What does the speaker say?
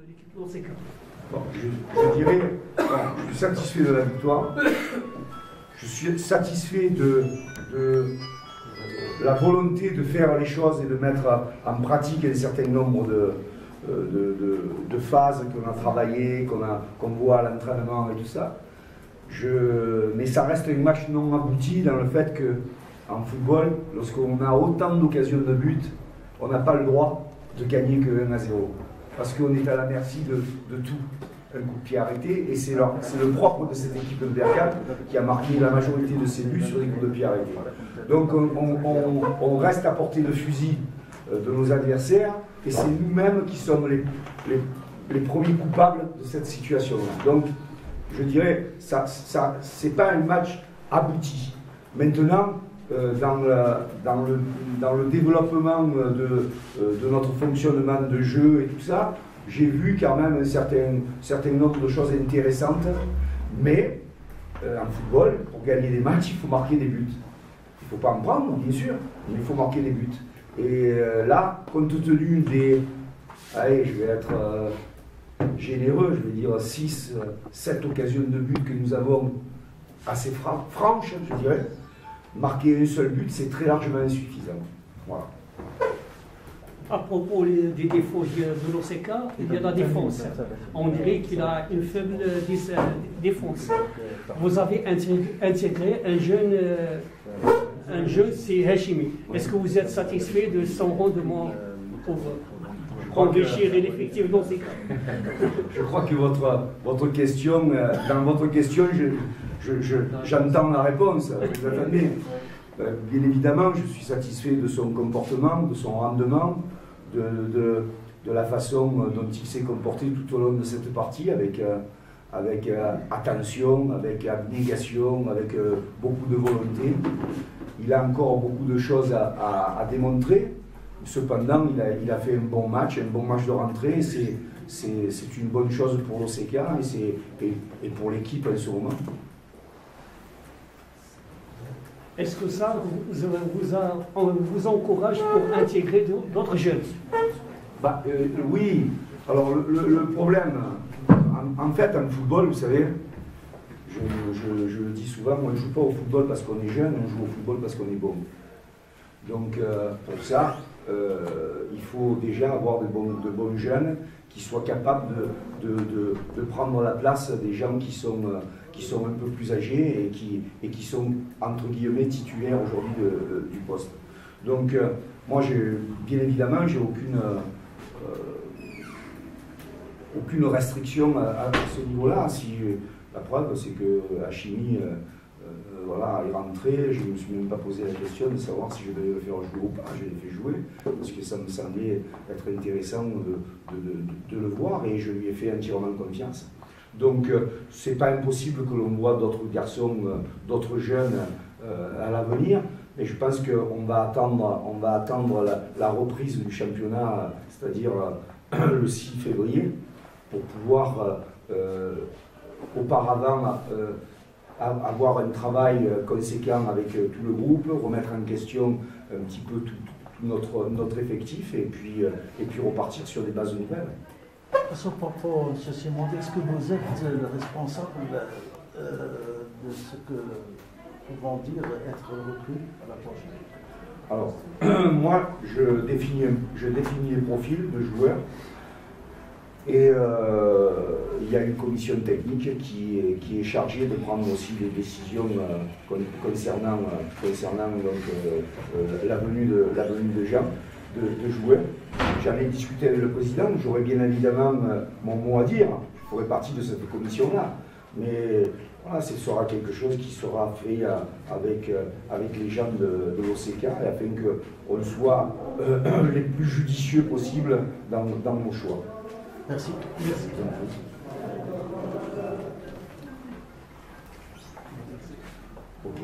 L'équipe l'OCK. Bon, je dirais, bon, je suis satisfait de la victoire. Je suis satisfait de la volonté de faire les choses et de mettre en pratique un certain nombre de phases qu'on a travaillées, qu'on voit à l'entraînement et tout ça. Mais ça reste un match non abouti dans le fait qu'en football, lorsqu'on a autant d'occasions de but, on n'a pas le droit de gagner que 1-0. Parce qu'on est à la merci de tout. Un coup de pied arrêté, et c'est le propre de cette équipe de Bergame qui a marqué la majorité de ses buts sur des coups de pied arrêtés. Donc on reste à portée de fusil de nos adversaires, et c'est nous-mêmes qui sommes les premiers coupables de cette situation-là. Donc je dirais, c'est pas un match abouti. Maintenant, dans le développement de notre fonctionnement de jeu et tout ça, j'ai vu quand même un certain nombre de choses intéressantes, mais en football, pour gagner des matchs, il faut marquer des buts. Il ne faut pas en prendre, bien sûr, mais il faut marquer des buts. Et là, compte tenu des... Allez, je vais être généreux, je vais dire 6, 7 occasions de but que nous avons assez franches, je dirais, marquer un seul but, c'est très largement insuffisant. Voilà. À propos des défauts de l'OCK, il y a la défense. On dirait qu'il a une faible défense. Vous avez intégré un jeune, c'est Hachimi. Est-ce que vous êtes satisfait de son rendement pour enrichir l'effectif de l'OCK? Je crois que votre question, dans votre question, j'entends la réponse. Vous attendez. Bien évidemment, je suis satisfait de son comportement, de son rendement, de la façon dont il s'est comporté tout au long de cette partie, avec attention, avec abnégation, avec beaucoup de volonté. Il a encore beaucoup de choses à démontrer. Cependant, il a fait un bon match de rentrée. C'est une bonne chose pour l'OCK et pour l'équipe en ce moment. Est-ce que ça vous encourage pour intégrer d'autres jeunes? Oui. Alors le problème, en fait, en football, vous savez, je le dis souvent, on ne joue pas au football parce qu'on est jeune, on joue au football parce qu'on est bon. Donc pour ça, il faut déjà avoir de bons jeunes qui soient capables de prendre la place des gens qui sont un peu plus âgés et qui sont, entre guillemets, titulaires aujourd'hui du poste. Donc, moi, bien évidemment, j'ai aucune restriction à ce niveau-là. Si, la preuve, c'est que Hachimi voilà, est rentré, je ne me suis même pas posé la question de savoir si je devais le faire jouer ou pas. Je l'ai fait jouer, parce que ça me semblait être intéressant de le voir, et je lui ai fait entièrement confiance. Donc, c'est pas impossible que l'on voit d'autres garçons, d'autres jeunes à l'avenir, mais je pense qu'on va attendre la reprise du championnat, c'est-à-dire le 6 février, pour pouvoir auparavant avoir un travail conséquent avec tout le groupe, remettre en question un petit peu tout notre effectif, et puis repartir sur des bases nouvelles. Sur propos, M. Simon, est-ce que vous êtes le responsable de ce que pouvons dire être recrue à la prochaine? Alors, moi, je définis les profils de joueurs, et il y a une commission technique qui est chargée de prendre aussi des décisions concernant la venue de gens, de joueurs. J'en ai discuté avec le président, j'aurais bien évidemment mon mot à dire, je ferai partie de cette commission-là, mais voilà, ce sera quelque chose qui sera fait avec les gens de l'OCK, afin qu'on soit les plus judicieux possible dans nos choix. Merci. Merci. Ok.